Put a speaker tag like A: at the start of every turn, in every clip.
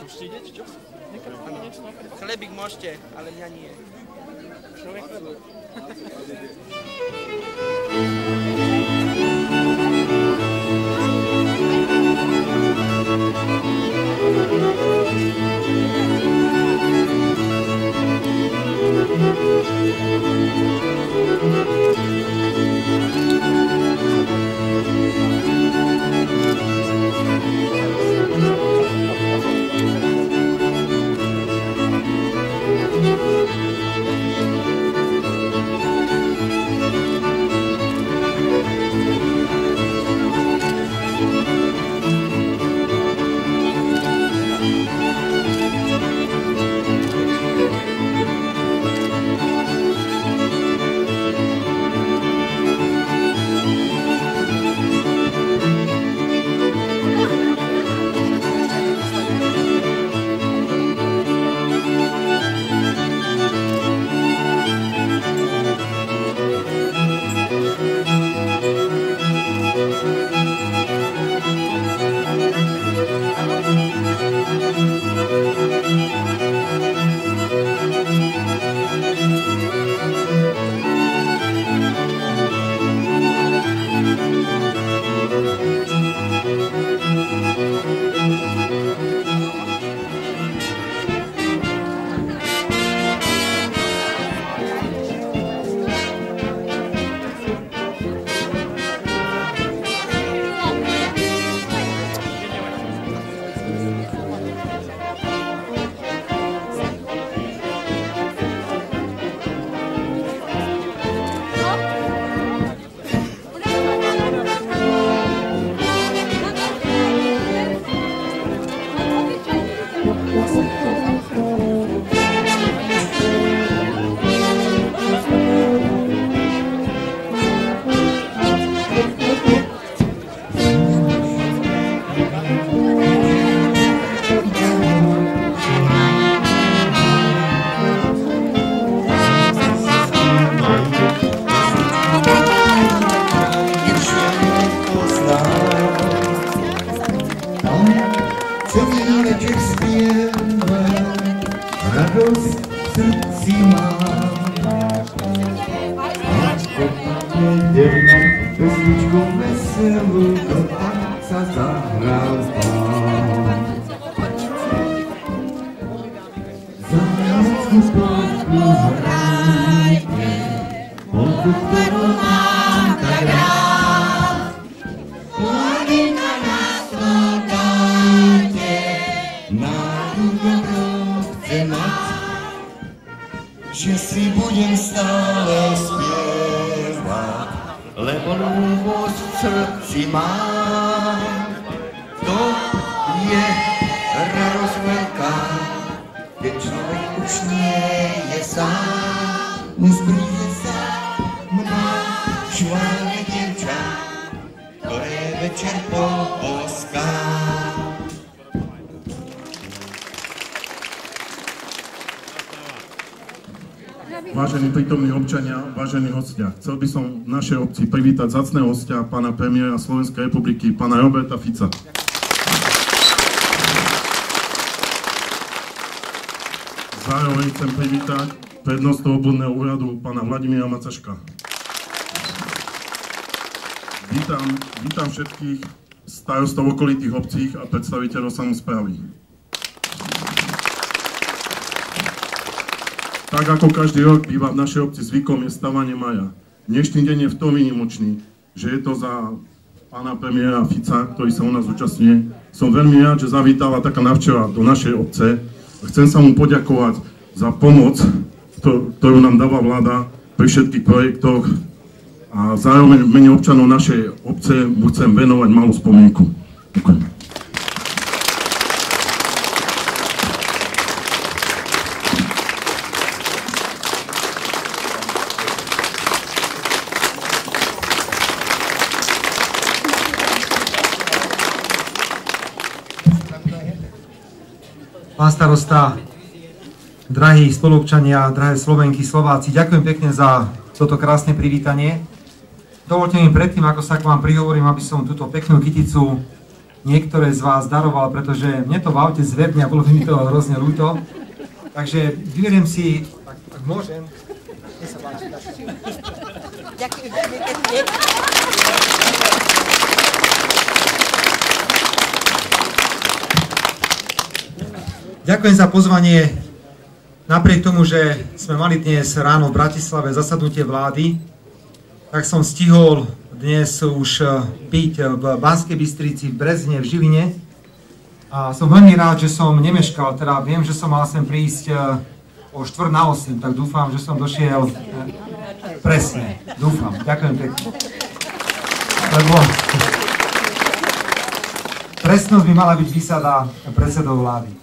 A: Môžete ide, čo?
B: Chlebík môžete, ale mňa nie.
A: Človek chleba.
C: Že si budem stále spievať, lebo ľúbosť v srdci mám. To je radosť veľká, keď človek už nie je sám. Už príde sa mná šválne dievča, ktoré večer poboská.
D: Vážení prítomní občania, vážení hostia, chcel by som v našej obci privítať vzácneho hostia, pána premiéra Slovenskej republiky, pána Roberta Fica. Zároveň chcem privítať prednostu obvodného úradu, pána Vladimíra Macaška. Vítam všetkých starostov okolitých obcí a predstaviteľov samosprávy. Tak ako každý rok býva v našej obci zvykom je stavanie maja. Dnešný deň je v tom výnimočný, že je to za pána premiéra Fica, ktorý sa u nás zúčastňuje. Som veľmi rád, že zavítala taká návšteva do našej obce. Chcem sa mu poďakovať za pomoc, ktorú nám dáva vláda pri všetkých projektoch a zároveň v mene občanov našej obce mu chcem venovať malú spomienku. Ďakujem.
E: Pán starosta, drahí spoluobčania, drahé Slovenky, Slováci, ďakujem pekne za toto krásne privítanie. Dovoľte mi predtým, ako sa k vám prihovorím, aby som túto peknú kyticu niektoré z vás daroval, pretože mne to v aute zvedne a bolo by mi to hrozne ľúto. Takže vyberiem si, ak môžem, nech sa páči.
A: Ďakujem veľmi pekne.
E: Ďakujem za pozvanie. Napriek tomu, že sme mali dnes ráno v Bratislave zasadnutie vlády, tak som stihol dnes už byť v Banskej Bystrici, v Brezne, v Žiline. A som veľmi rád, že som nemeškal, teda viem, že som mal sem prísť o 7:45, tak dúfam, že som došiel presne. Dúfam. Ďakujem pekne. Lebo presnosť by mala byť výsada predsedov vlády.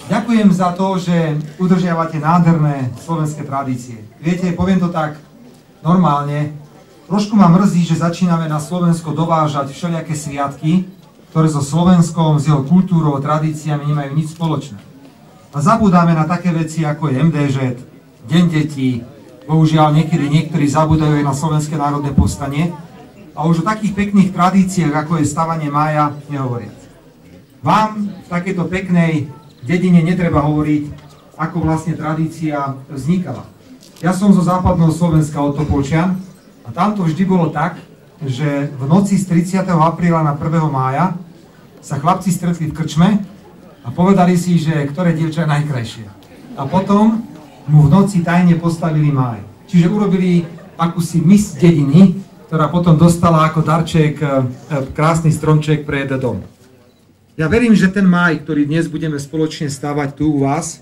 E: Ďakujem za to, že udržiavate nádherné slovenské tradície. Viete, poviem to tak normálne, trošku ma mrzí, že začíname na Slovensko dovážať všelijaké sviatky, ktoré so Slovenskom, s jeho kultúrou, tradíciami nemajú nič spoločné. A zabúdame na také veci, ako je MDŽ, Deň detí, bohužiaľ niektorí zabúdajú aj na Slovenské národné povstanie, a už o takých pekných tradíciách, ako je stavanie mája, nehovoriac. Vám v takejto peknej dedine netreba hovoriť, ako vlastne tradícia vznikala. Ja som zo západného Slovenska od Topolčian a tam to vždy bolo tak, že v noci z 30. apríla na 1. mája sa chlapci stretli v krčme a povedali si, že ktoré dievča je najkrajšie. A potom mu v noci tajne postavili máj. Čiže urobili akúsi mis dediny, ktorá potom dostala ako darček krásny stromček pred dom. Ja verím, že ten máj, ktorý dnes budeme spoločne stavať tu u vás,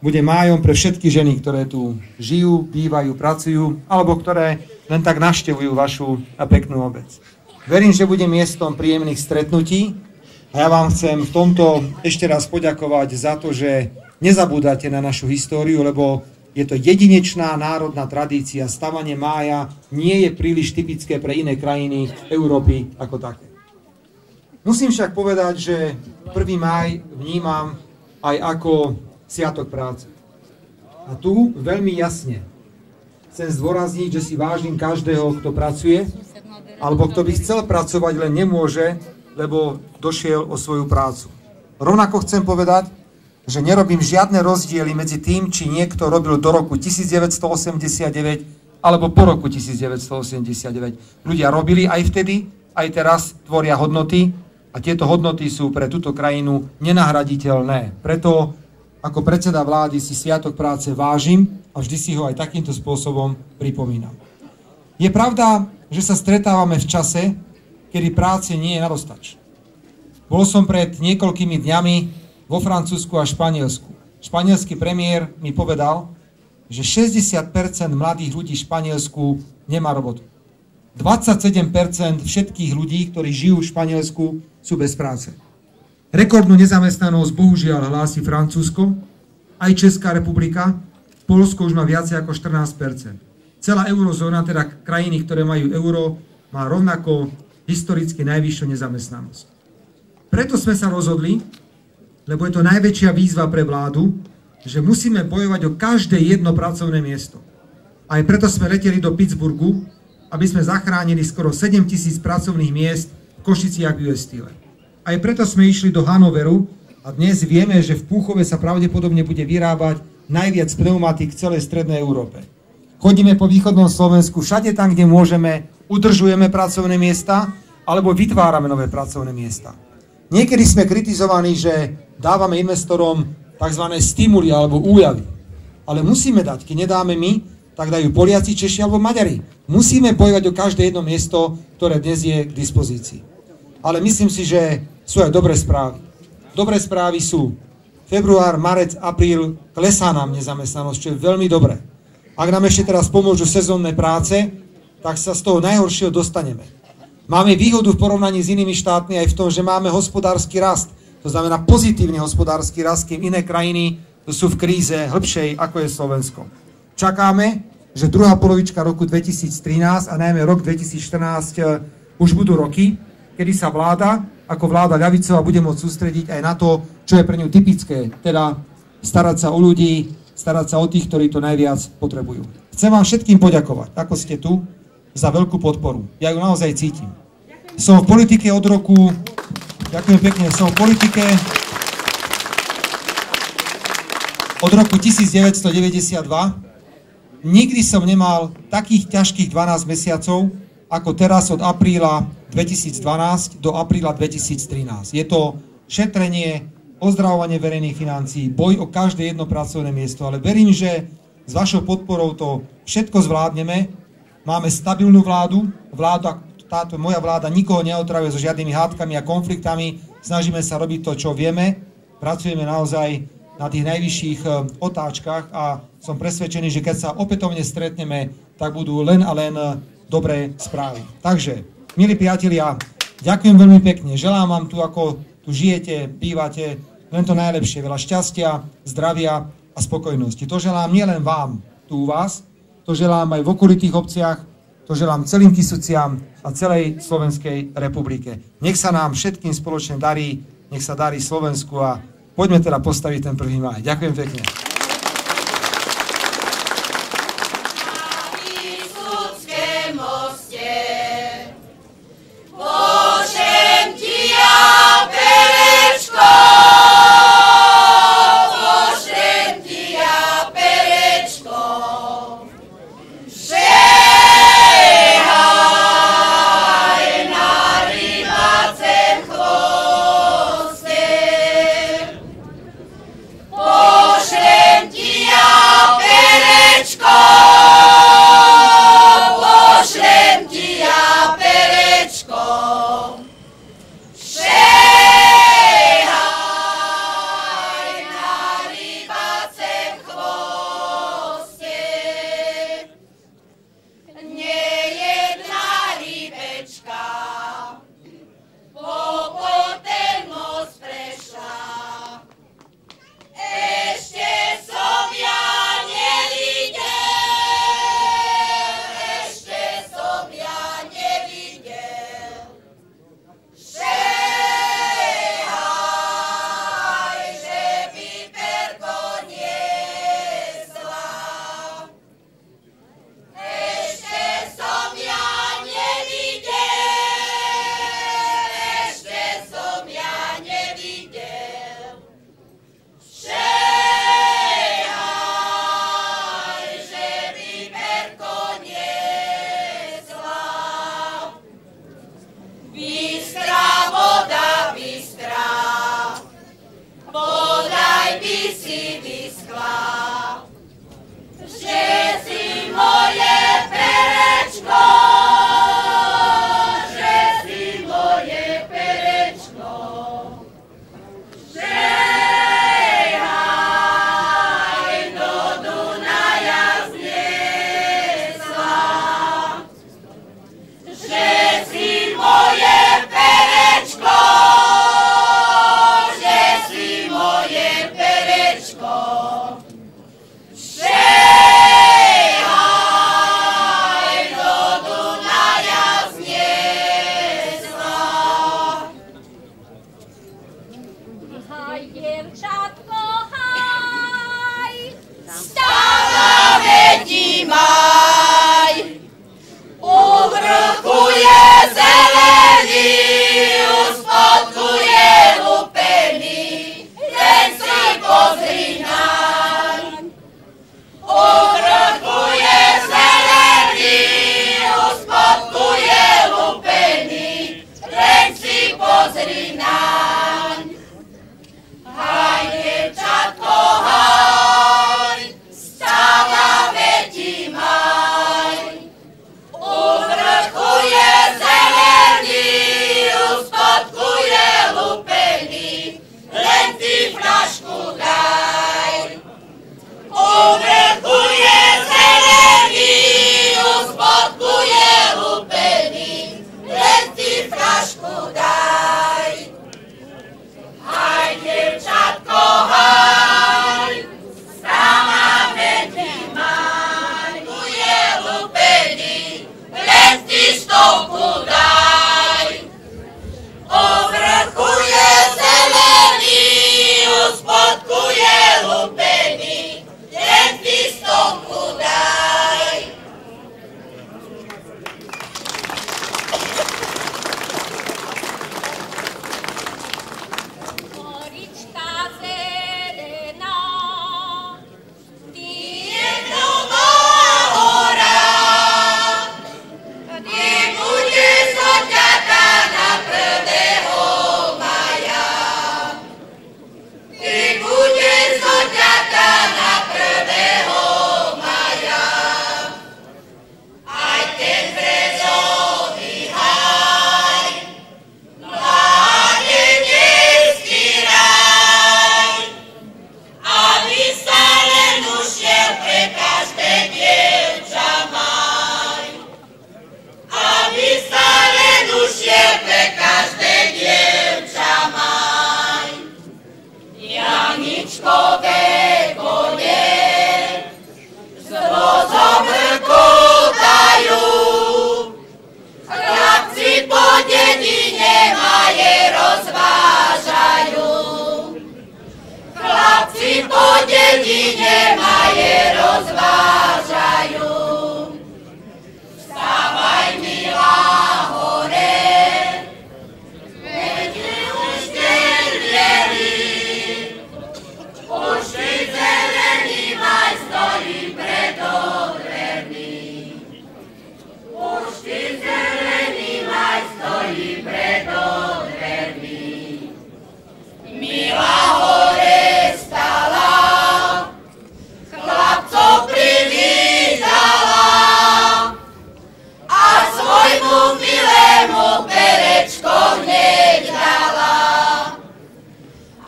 E: bude májom pre všetky ženy, ktoré tu žijú, bývajú, pracujú, alebo ktoré len tak navštevujú vašu peknú obec. Verím, že bude miestom príjemných stretnutí a ja vám chcem v tomto ešte raz poďakovať za to, že nezabúdate na našu históriu, lebo je to jedinečná národná tradícia. Stavanie mája nie je príliš typické pre iné krajiny Európy ako také. Musím však povedať, že 1. máj vnímam aj ako sviatok práce. A tu veľmi jasne chcem zdôrazniť, že si vážim každého, kto pracuje, alebo kto by chcel pracovať, len nemôže, lebo došiel o svoju prácu. Rovnako chcem povedať, že nerobím žiadne rozdiely medzi tým, či niekto robil do roku 1989 alebo po roku 1989. Ľudia robili aj vtedy, aj teraz tvoria hodnoty a tieto hodnoty sú pre túto krajinu nenahraditeľné. Preto ako predseda vlády si sviatok práce vážim a vždy si ho aj takýmto spôsobom pripomínam. Je pravda, že sa stretávame v čase, kedy práce nie je nadostač. Bol som pred niekoľkými dňami vo Francúzsku a Španielsku. Španielský premiér mi povedal, že 60% mladých ľudí v Španielsku nemá robotu. 27% všetkých ľudí, ktorí žijú v Španielsku, sú bez práce. Rekordnú nezamestnanosť bohužiaľ hlási Francúzsko, aj Česká republika, Poľsko už má viac ako 14%. Celá eurozóna, teda krajiny, ktoré majú euro, má rovnako historicky najvyššiu nezamestnanosť. Preto sme sa rozhodli, lebo je to najväčšia výzva pre vládu, že musíme bojovať o každé jedno pracovné miesto. Aj preto sme leteli do Pittsburghu, aby sme zachránili skoro 7 000 pracovných miest v Košiciach v US Steel. Aj preto sme išli do Hanoveru a dnes vieme, že v Púchove sa pravdepodobne bude vyrábať najviac pneumatík v celej strednej Európe. Chodíme po východnom Slovensku, všade tam, kde môžeme, udržujeme pracovné miesta alebo vytvárame nové pracovné miesta. Niekedy sme kritizovaní, že dávame investorom tzv. Stimuly alebo újavy. Ale musíme dať, keď nedáme my, tak dajú Poliaci, Češi alebo Maďari. Musíme bojovať o každé jedno miesto, ktoré dnes je k dispozícii. Ale myslím si, že sú aj dobré správy. Dobré správy sú február, marec, apríl, klesá nám nezamestnanosť, čo je veľmi dobré. Ak nám ešte teraz pomôžu sezónne práce, tak sa z toho najhoršieho dostaneme. Máme výhodu v porovnaní s inými štátmi aj v tom, že máme hospodársky rast. To znamená pozitívny hospodársky rast, kým iné krajiny sú v kríze hĺbšej, ako je Slovensko. Čakáme, že druhá polovička roku 2013 a najmä rok 2014 už budú roky, kedy sa vláda, ako vláda ľavicová, bude môcť sústrediť aj na to, čo je pre ňu typické, teda starať sa o ľudí, starať sa o tých, ktorí to najviac potrebujú. Chcem vám všetkým poďakovať, ako ste tu, za veľkú podporu. Ja ju naozaj cítim. Som v politike od roku, ďakujem pekne, som v politike od roku 1992. Nikdy som nemal takých ťažkých 12 mesiacov, ako teraz od apríla 2012 do apríla 2013. Je to šetrenie, ozdravovanie verejných financií, boj o každé jedno pracovné miesto, ale verím, že s vašou podporou to všetko zvládneme. Máme stabilnú vládu, táto moja vláda nikoho neotravuje so žiadnymi hádkami a konfliktami, snažíme sa robiť to, čo vieme, pracujeme naozaj na tých najvyšších otáčkach a som presvedčený, že keď sa opätovne stretneme, tak budú len a len dobré správy. Takže, milí priatelia, ďakujem veľmi pekne, želám vám tu, ako tu žijete, bývate, len to najlepšie, veľa šťastia, zdravia a spokojnosti. To želám nielen vám tu u vás, to želám aj v okolitých obciach, to želám celým Kysuciam a celej Slovenskej republike. Nech sa nám všetkým spoločne darí, nech sa darí Slovensku a poďme teda postaviť ten 1. máj. Ďakujem pekne.
F: Uspodkuje lupený, ten si pozri na Aničkové konie s vozom rkutajú. Chlapci po dedine maje rozvážajú. Chlapci po dedine maje rozvážajú. Vstávaj, milá, hore, veď už deň bielý. Už ty zelený maj stojí predo dvermi. Už ty zelený maj stojí predo dvermi. Milá hore stala, chlapcov privítala a svojmu milému perečko hneď dala.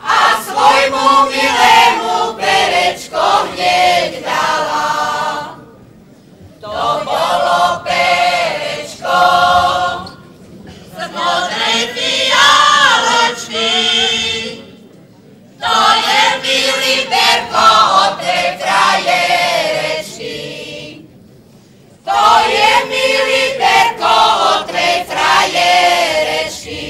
F: A svojmu milému perečko hneď dala. To bolo perečko z modrej fialočky. To je milý perko od tej frajerečky. To je milý perko od tej frajerečky.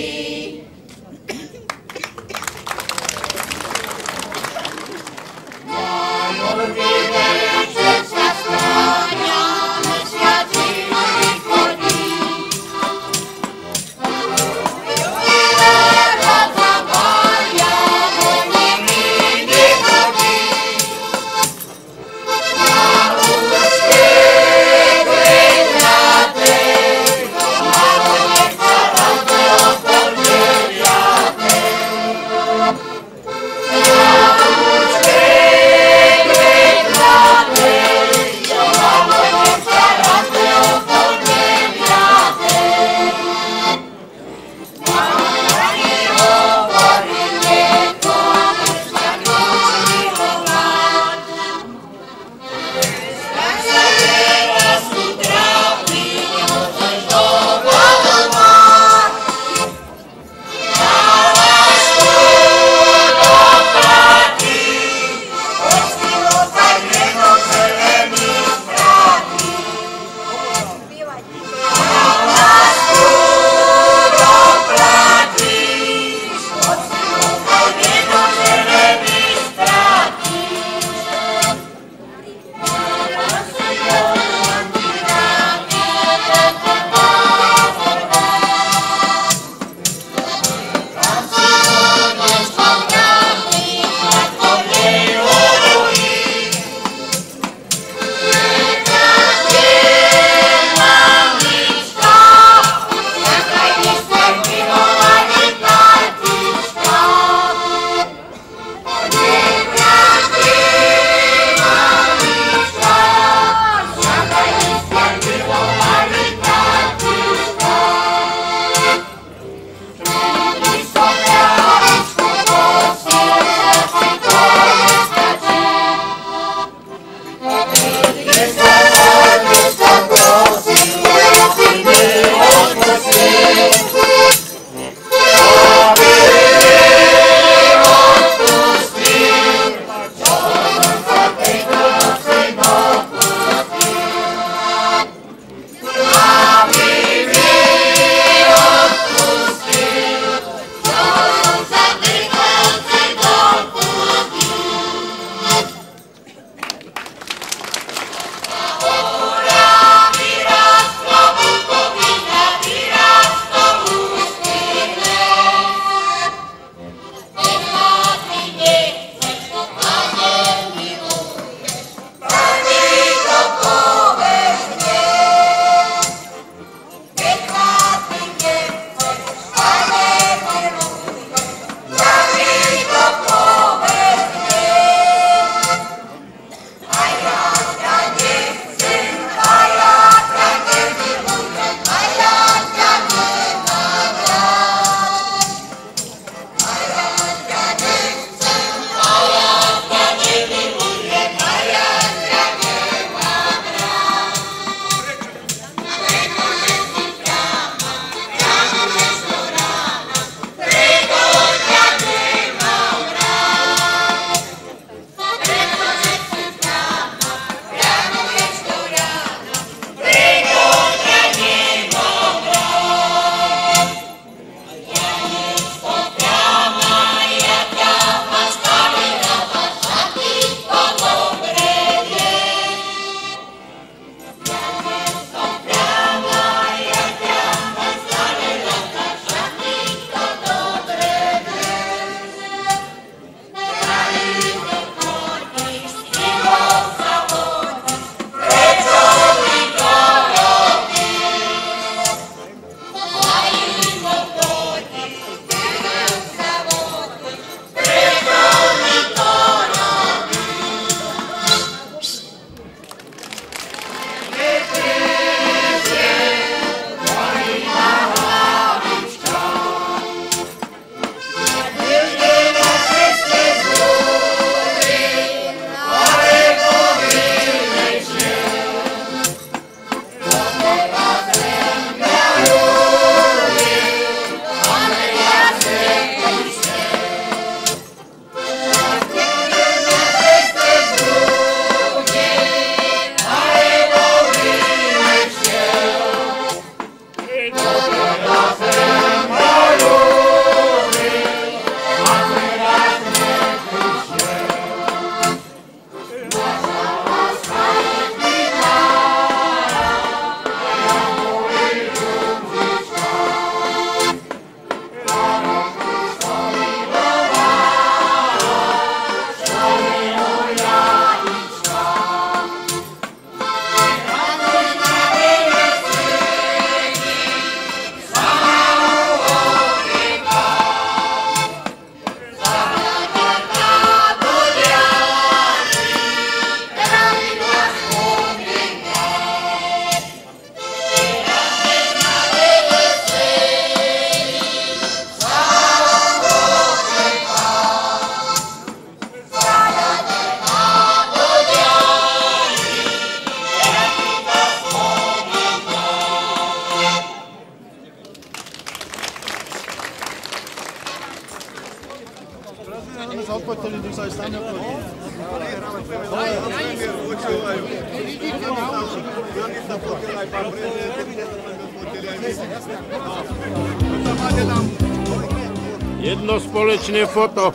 G: Jedno společné foto.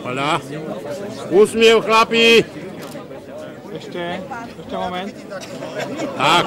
G: Hola. Úsmiev, chlapi.
H: Ešte moment.
G: Tak.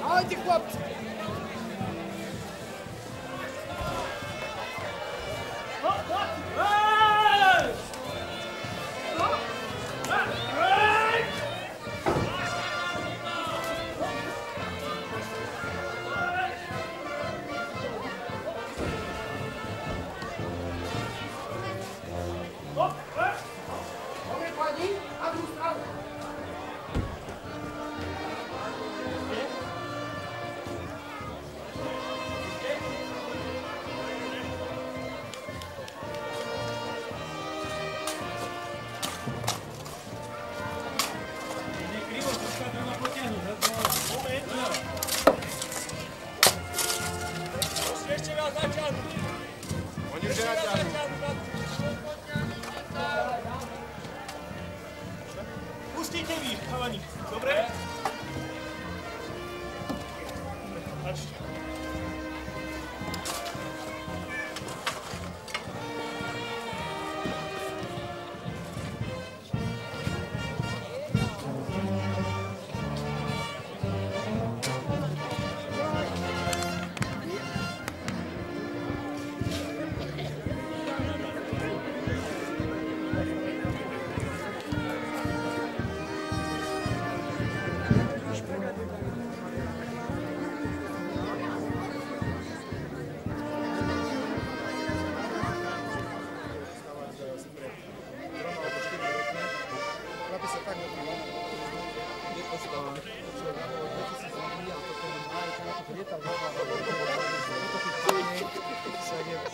B: Ahojte, chłopci!
H: Pustite vy, chalani, dobre?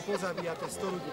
H: Pozabíjate 100 ľudí.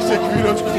D: Ešte chvíľočku.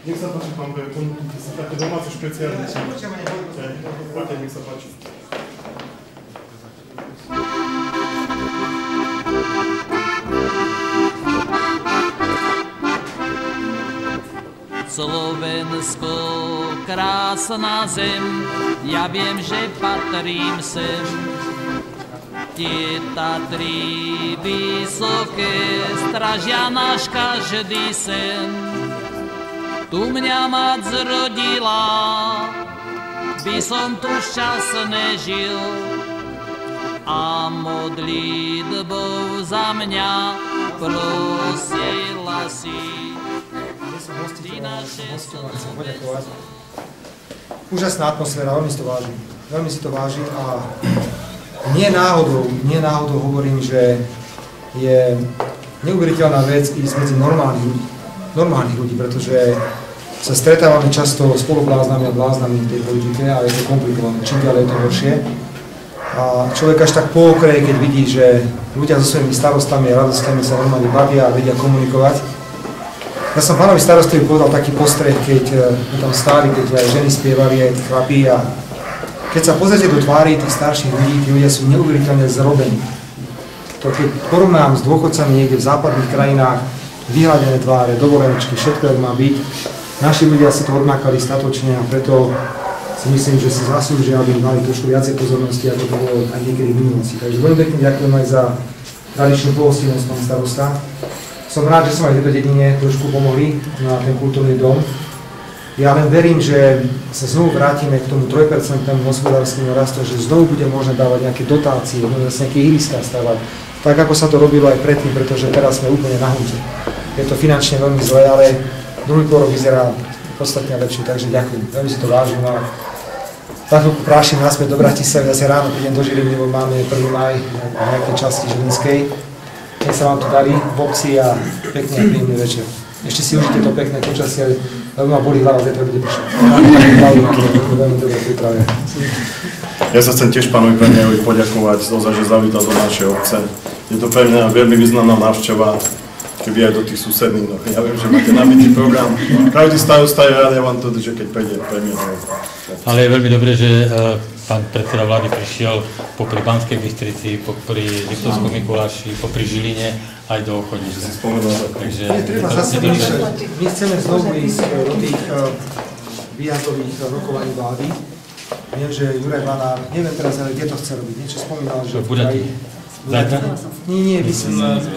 D: Nech sa páči, pán Berton, to sú také domáce špeciálne. Poďte, nech sa páči.
I: Slovensko, krásna zem, ja viem, že patrím sem. Tie Tatry vysoké strážia náš každý sen. Tu mňa mať zrodila, by som tu šťastne žil a modlitbou za mňa prosila si ty naše slovenstvo.
E: Úžasná atmosféra, veľmi si to vážim. Veľmi si to vážim a nie náhodou hovorím, že je neuveriteľná vec ísť medzi normálnych ľudí, pretože sa stretávame často spolubláznami a bláznami v tej politike a je to komplikované, čím ďalej je to horšie. A človek až tak pookreje, keď vidí, že ľudia so svojimi starostami a radosťami sa normálne bavia a vedia komunikovať. Ja som pánovi starostovi povedal taký postreh, keď tam stáli, keď aj ženy spievali, aj tí chlapí a keď sa pozriete do tvári tých starších ľudí, tí ľudia sú neuveriteľne zrobení. To keď porovnám s dôchodcami niekde v západných krajinách, vyhľadené tváre, dovolenečky, všetko, jak má byť. Naši ľudia si to odmákali statočne a preto si myslím, že si zaslúžia, aby mali trošku viacej pozornosti, ako to bolo aj niekedy v minulosti. Takže veľmi pekne ďakujem aj za tradičnú pohostinnosť, pán starosta. Som rád, že som aj v tejto dedine trošku pomohli na ten kultúrny dom. Ja len verím, že sa znovu vrátime k tomu 3% hospodárskému rastu, že znovu bude možné dávať nejaké dotácie, nejaké ihriská stavať, tak ako sa to robilo aj predtým, pretože teraz sme úplne na hunte. Je to finančne veľmi zlé, ale druhý pôrok vyzerá podstatne lepšie, takže ďakujem, veľmi si to vážim. A tak prášim naspäť do Bratislavy, zase ráno prídem do Žiliny, lebo máme 1. maj v nejakej časti Žilinskej. Nech sa vám to darí v obci a pekný a príjemný večer. Ešte si užite to pekné počasie, lebo ma bolí hlava, zajtra bude pršať. Veľmi dobre pripravia.
D: Ja sa chcem tiež pánovi premiérovi poďakovať za to, že zavítal do našej obce. Je to pre mňa veľmi významná návšteva, keby aj do tých susedných. No, ja viem, že máte nabitý program. Každý starosta je rád, ja vám to, že keď príde premiér.
J: Ale je veľmi dobré, že pán predseda vlády prišiel popri Banskej Bystrici, popri Liptovskom Mikuláši, popri Žiline aj do Ochonice. Takže
E: treba zase vymýšľať. My chceme znovu ísť do tých výjazdových rokovaní vlády. Viem, že Juraj Banár, neviem teraz, ale kde to chce robiť, niečo spomínal, že v kraji...
J: Zajtra?
E: Nie,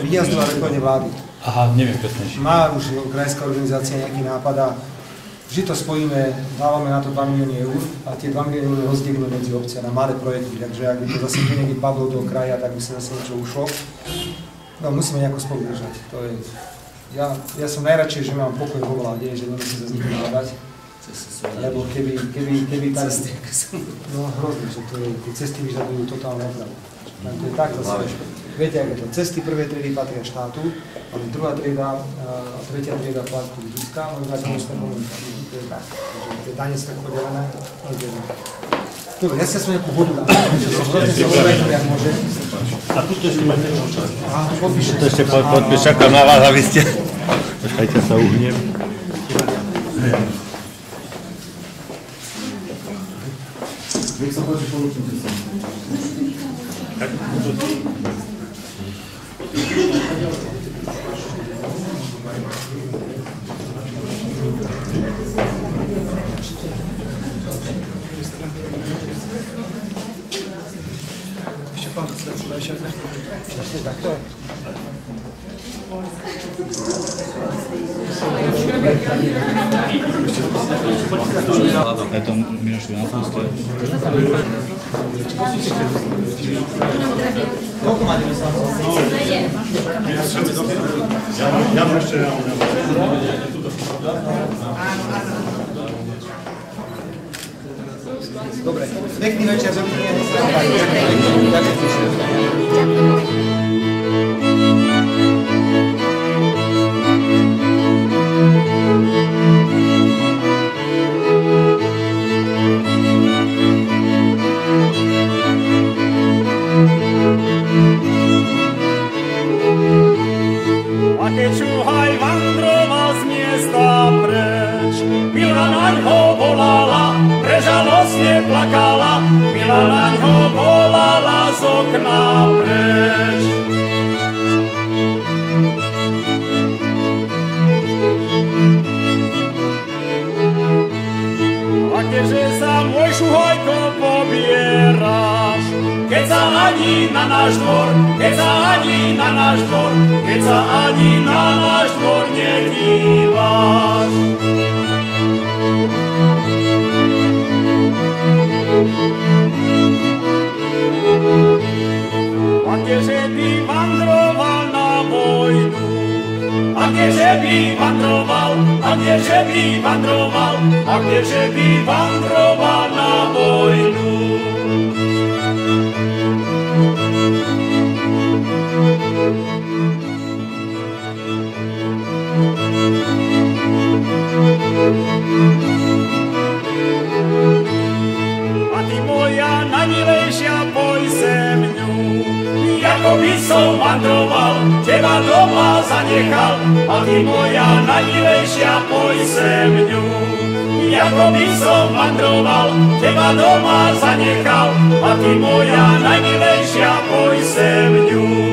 E: výjazdová rokovanie vlády.
J: Aha, neviem presnejšie.
E: Má už krajská organizácia nejaký nápad a vždy to spojíme, dávame na to 2 milióny eur a tie 2 milióny eur rozdielime medzi obce na malé projekty, takže ak by to zase tu niekde padlo do kraja, tak by sa zase niečo ušlo. No musíme nejako spolu držať, to je... Ja som najradšej, že mám pokoj vo vláde, že nemusím sa s nikým hľadať. Lebo keby tak... No hrozne, že tie cesty vyžadujú totálnu opravu. To je tak zase. Viete, ak je to, cesty prvej triedy patria štátu, ale druhá trieda a tretia trieda platí Zuzka, môžu dať mostné komunikácie. To je tak. To je dane tak podelené. Dobre, ja si aspoň nejakú vodu dám.
J: A tu ešte máte čas.
E: Tu
J: ešte podpíš, čakám na vás, aby ste... Počkajte, sa uhnem.
D: Nech sa páči, ponúčite sa.
K: Je to Mirošu na púste.
L: Koľko máte vyslancov?
D: Ja ešte
L: Dobre, pekný večer, dovidenia.
M: A keď Šuhaj vandroval z miesta preč, Mila naňho volala, prežalostne plakala, Mila naňho volala z okna preč. A keďže sa môj Šuhajko pobieraš, keď sa ani na náš dvor, keď sa ani na náš dvor, keď sa ani na náš dvor nedíváš. A keďže by vandroval na vojnu, a kdeže by vandroval, a kdeže by vandroval, a kdeže by vandroval na vojnu. A ty moja najmilejšia, poj se mňu, ako by som vandroval, teba doma zanechal. A ty moja najmilejšia, poj se mňu, ako by som vandroval, teba doma zanechal. A ty moja najmilejšia, poj se mňu.